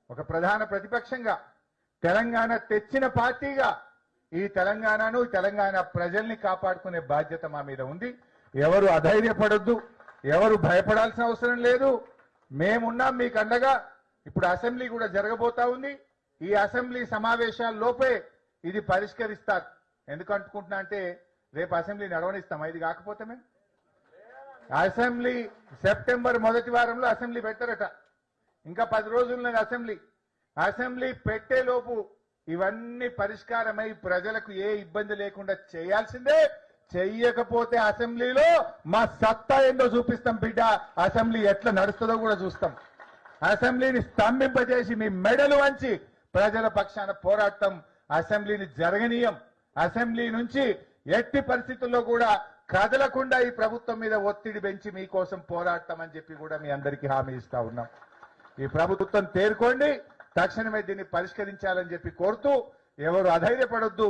ఒక ప్రధాన ప్రతిపక్షంగా తెలంగాణ తెచ్చిన పార్టీగా ఈ తెలంగాణను తెలంగాణ ప్రజల్ని కాపాడుకునే బాధ్యత మా మీద ఉంది. ఎవరు అధైర్యపడొద్దు, ఎవరు భయపడాల్సిన అవసరం లేదు. మేమున్నాం మీకు అండగా. ఇప్పుడు అసెంబ్లీ కూడా జరగబోతా ఉంది. ఈ అసెంబ్లీ సమావేశాల లోపే ఇది పరిష్కరిస్తారు. ఎందుకు అనుకుంటున్నా అంటే రేపు అసెంబ్లీ నడవనిస్తాం. ఇది కాకపోతే మేము అసెంబ్లీ సెప్టెంబర్ మొదటి వారంలో అసెంబ్లీ పెట్టారట. ఇంకా 10 రోజులున్నది అసెంబ్లీ పెట్టేలోపు ఇవన్నీ పరిష్కారమై ప్రజలకు ఏ ఇబ్బంది లేకుండా చేయాల్సిందే. చెయ్యకపోతే అసెంబ్లీలో మా సత్తా ఏందో చూపిస్తాం బిడ్డ. అసెంబ్లీ ఎట్లా నడుస్తుందో కూడా చూస్తాం. అసెంబ్లీని స్తంభింపజేసి మీ మెడలు వంచి ప్రజల పక్షాన పోరాటం. అసెంబ్లీని జరగనీయం. అసెంబ్లీ నుంచి ఎట్టి పరిస్థితుల్లో కూడా కదలకుండా ఈ ప్రభుత్వం మీద ఒత్తిడి పెంచి మీకోసం పోరాడతామని చెప్పి కూడా మీ అందరికీ హామీ ఇస్తా ఉన్నాం. ఈ ప్రభుత్వం తేరుకోండి, తక్షణమే దీన్ని పరిష్కరించాలని చెప్పి కోరుతూ ఎవరు అధైర్యపడొద్దు.